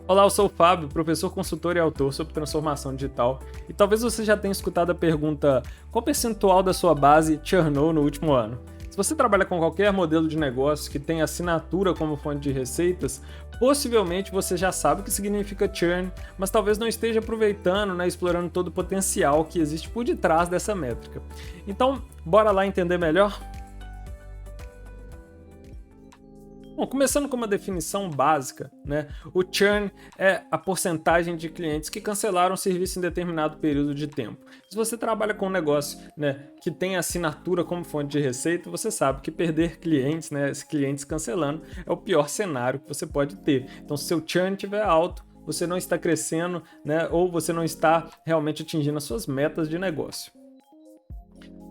Olá, eu sou o Fábio, professor, consultor e autor sobre transformação digital. E talvez você já tenha escutado a pergunta: qual percentual da sua base churnou no último ano? Se você trabalha com qualquer modelo de negócio que tem assinatura como fonte de receitas, possivelmente você já sabe o que significa churn, mas talvez não esteja aproveitando, explorando todo o potencial que existe por detrás dessa métrica. Então, bora lá entender melhor? Bom, começando com uma definição básica, o churn é a porcentagem de clientes que cancelaram o serviço em determinado período de tempo. Se você trabalha com um negócio, que tem assinatura como fonte de receita, você sabe que perder clientes, clientes cancelando, é o pior cenário que você pode ter. Então, se seu churn estiver alto, você não está crescendo, ou você não está realmente atingindo as suas metas de negócio.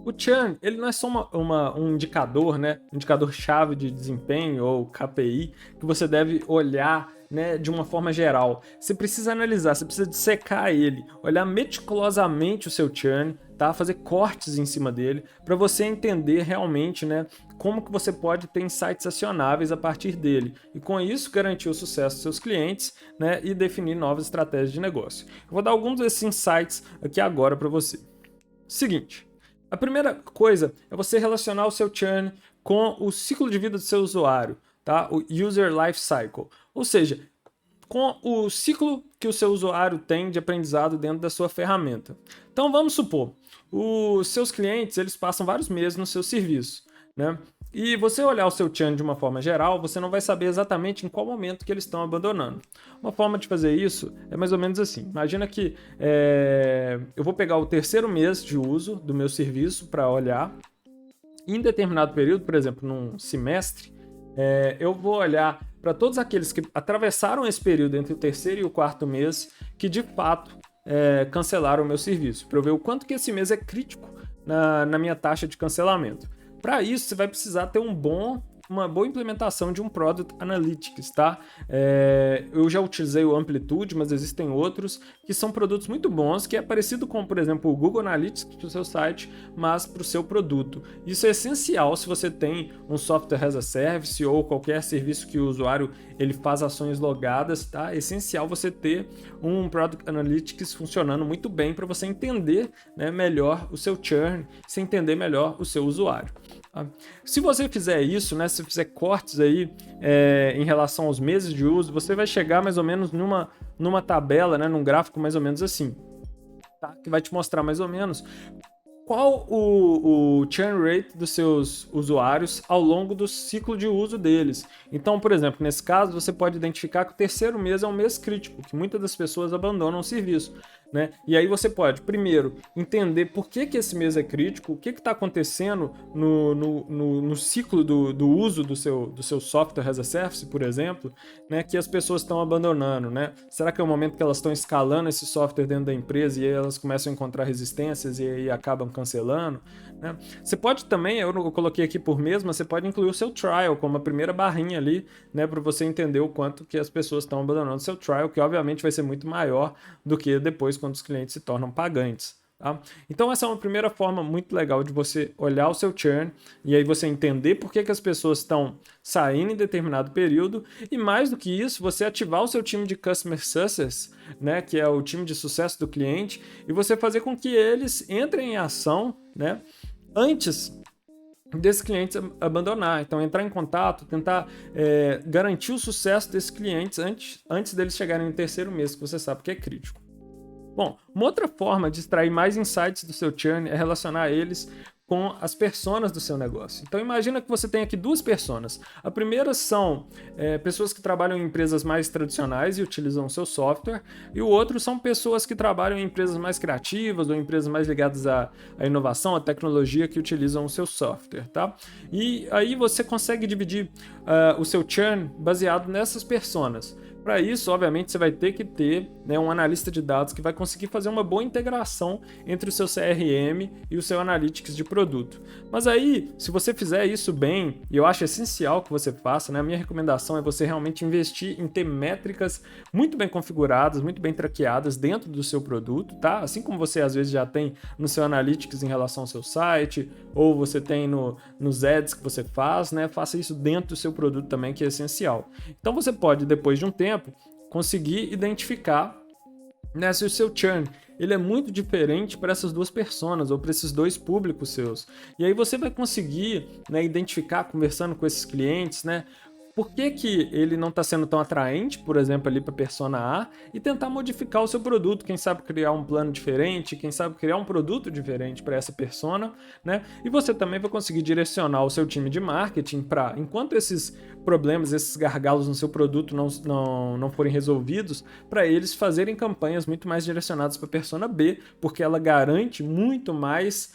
O churn, ele não é só um indicador, indicador-chave de desempenho ou KPI, que você deve olhar, de uma forma geral. Você precisa analisar, você precisa dissecar ele, olhar meticulosamente o seu churn, tá? Fazer cortes em cima dele, para você entender realmente, como que você pode ter insights acionáveis a partir dele. E com isso, garantir o sucesso dos seus clientes, e definir novas estratégias de negócio. Eu vou dar alguns desses insights aqui agora para você. Seguinte. A primeira coisa é você relacionar o seu churn com o ciclo de vida do seu usuário, tá? O User Life Cycle. Ou seja, com o ciclo que o seu usuário tem de aprendizado dentro da sua ferramenta. Então vamos supor, os seus clientes eles passam vários meses no seu serviço, E você olhar o seu churn de uma forma geral, você não vai saber exatamente em qual momento que eles estão abandonando. Uma forma de fazer isso é mais ou menos assim. Imagina que eu vou pegar o terceiro mês de uso do meu serviço para olhar. Em determinado período, por exemplo, num semestre, eu vou olhar para todos aqueles que atravessaram esse período entre o terceiro e o quarto mês, que de fato cancelaram o meu serviço, para eu ver o quanto que esse mês é crítico na minha taxa de cancelamento. Para isso, você vai precisar ter uma boa implementação de um Product Analytics, tá? Eu já utilizei o Amplitude, mas existem outros que são produtos muito bons, que é parecido com, por exemplo, o Google Analytics para o seu site, mas para o seu produto. Isso é essencial se você tem um software as a service ou qualquer serviço que o usuário ele faz ações logadas, tá? É essencial você ter um Product Analytics funcionando muito bem para você entender, melhor o seu churn, você entender melhor o seu usuário. Se você fizer isso, se fizer cortes aí em relação aos meses de uso, você vai chegar mais ou menos numa tabela, num gráfico mais ou menos assim, tá? Que vai te mostrar mais ou menos qual o churn rate dos seus usuários ao longo do ciclo de uso deles. Então, por exemplo, nesse caso, você pode identificar que o terceiro mês é um mês crítico, que muitas das pessoas abandonam o serviço. E aí você pode, primeiro, entender por que esse mês é crítico, o que está acontecendo no ciclo do uso do seu software as a service, por exemplo, que as pessoas estão abandonando. Será que é o momento que elas estão escalando esse software dentro da empresa e aí elas começam a encontrar resistências e aí acabam cancelando? Você pode também, eu coloquei aqui por mês, mas você pode incluir o seu trial como a primeira barrinha ali, para você entender o quanto que as pessoas estão abandonando o seu trial, que obviamente vai ser muito maior do que depois quando os clientes se tornam pagantes. Tá? Então essa é uma primeira forma muito legal de você olhar o seu churn e aí você entender por que as pessoas estão saindo em determinado período e mais do que isso, você ativar o seu time de Customer Success, que é o time de sucesso do cliente, e você fazer com que eles entrem em ação, antes desses clientes abandonar. Então entrar em contato, tentar garantir o sucesso desses clientes antes deles chegarem no terceiro mês, que você sabe que é crítico. Bom, uma outra forma de extrair mais insights do seu churn é relacionar eles com as personas do seu negócio. Então imagina que você tem aqui duas personas. A primeira são pessoas que trabalham em empresas mais tradicionais e utilizam o seu software, e o outro são pessoas que trabalham em empresas mais criativas ou empresas mais ligadas à inovação, à tecnologia, que utilizam o seu software, tá? E aí você consegue dividir o seu churn baseado nessas personas. Para isso, obviamente, você vai ter que ter um analista de dados que vai conseguir fazer uma boa integração entre o seu CRM e o seu Analytics de produto. Mas aí, se você fizer isso bem, e eu acho essencial que você faça, a minha recomendação é você realmente investir em ter métricas muito bem configuradas, muito bem traqueadas dentro do seu produto, tá? Assim como você às vezes já tem no seu Analytics em relação ao seu site, ou você tem nos ads que você faz, faça isso dentro do seu produto também, que é essencial. Então você pode, depois de um tempo, conseguir identificar, né, se o seu churn ele é muito diferente para essas duas personas ou para esses dois públicos seus. E aí você vai conseguir, né, identificar, conversando com esses clientes, né, por que que ele não está sendo tão atraente, por exemplo, ali para a persona A, e tentar modificar o seu produto, quem sabe criar um plano diferente, quem sabe criar um produto diferente para essa persona, né? E você também vai conseguir direcionar o seu time de marketing para, enquanto esses problemas, esses gargalos no seu produto não forem resolvidos, para eles fazerem campanhas muito mais direcionadas para a persona B, porque ela garante muito mais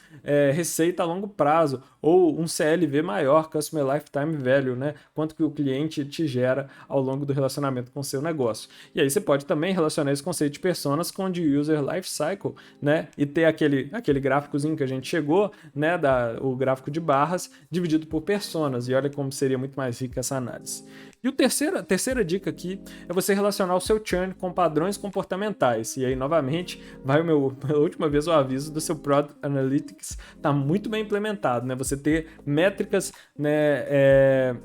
receita a longo prazo, ou um CLV maior, Customer Lifetime Value, né? Quanto que o cliente te gera ao longo do relacionamento com o seu negócio. E aí você pode também relacionar esse conceito de personas com o de User Life Cycle, né? E ter aquele gráficozinho que a gente chegou, né? O gráfico de barras dividido por personas. E olha como seria muito mais rica essa análise. E a terceira dica aqui é você relacionar o seu churn com padrões comportamentais. E aí, novamente, vai pela última vez o aviso do seu Product Analytics está muito bem implementado, né? Você ter métricas, né,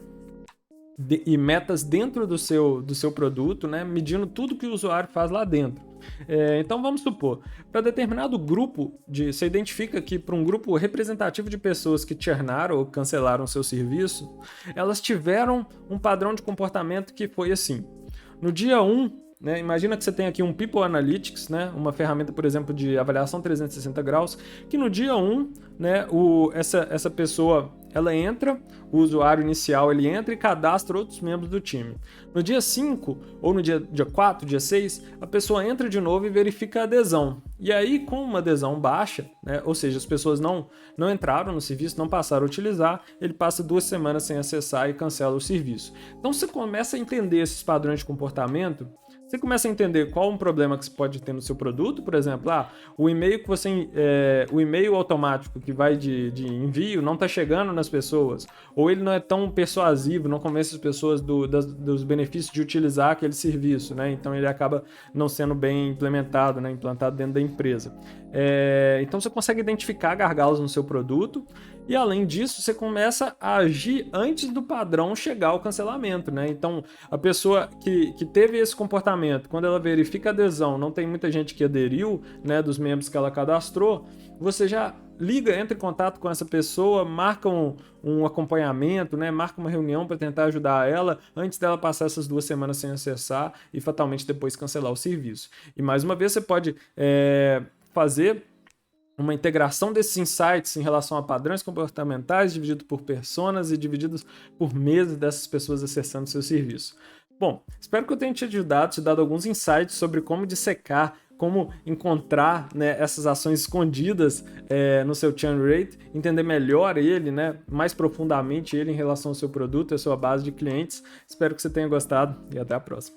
e metas dentro do seu produto, né, medindo tudo que o usuário faz lá dentro. Então vamos supor, para determinado grupo, você identifica que para um grupo representativo de pessoas que churnaram ou cancelaram seu serviço, elas tiveram um padrão de comportamento que foi assim. No dia 1, né, imagina que você tem aqui um People Analytics, né, uma ferramenta, por exemplo, de avaliação 360 graus, que no dia 1, né, essa pessoa ela entra, o usuário inicial ele entra e cadastra outros membros do time. No dia 5, ou no dia 4, dia 6, a pessoa entra de novo e verifica a adesão. E aí, com uma adesão baixa, né, ou seja, as pessoas não entraram no serviço, não passaram a utilizar, ele passa 2 semanas sem acessar e cancela o serviço. Então você começa a entender esses padrões de comportamento. Você começa a entender qual um problema que você pode ter no seu produto, por exemplo, o e-mail que o e-mail automático que vai de envio não está chegando nas pessoas, ou ele não é tão persuasivo, não convence as pessoas dos benefícios de utilizar aquele serviço, né? Então ele acaba não sendo bem implementado, né? Implantado dentro da empresa. Então você consegue identificar gargalos no seu produto. E além disso, você começa a agir antes do padrão chegar ao cancelamento, né? Então, a pessoa que teve esse comportamento, quando ela verifica a adesão, não tem muita gente que aderiu, né, dos membros que ela cadastrou, você já entra em contato com essa pessoa, marca um acompanhamento, né? Marca uma reunião para tentar ajudar ela antes dela passar essas 2 semanas sem acessar e fatalmente depois cancelar o serviço. E mais uma vez, você pode fazer uma integração desses insights em relação a padrões comportamentais dividido por personas e divididos por meses dessas pessoas acessando o seu serviço. Bom, espero que eu tenha te ajudado, te dado alguns insights sobre como dissecar, como encontrar, né, essas ações escondidas no seu churn rate, entender melhor ele, né, mais profundamente ele em relação ao seu produto e à sua base de clientes. Espero que você tenha gostado e até a próxima.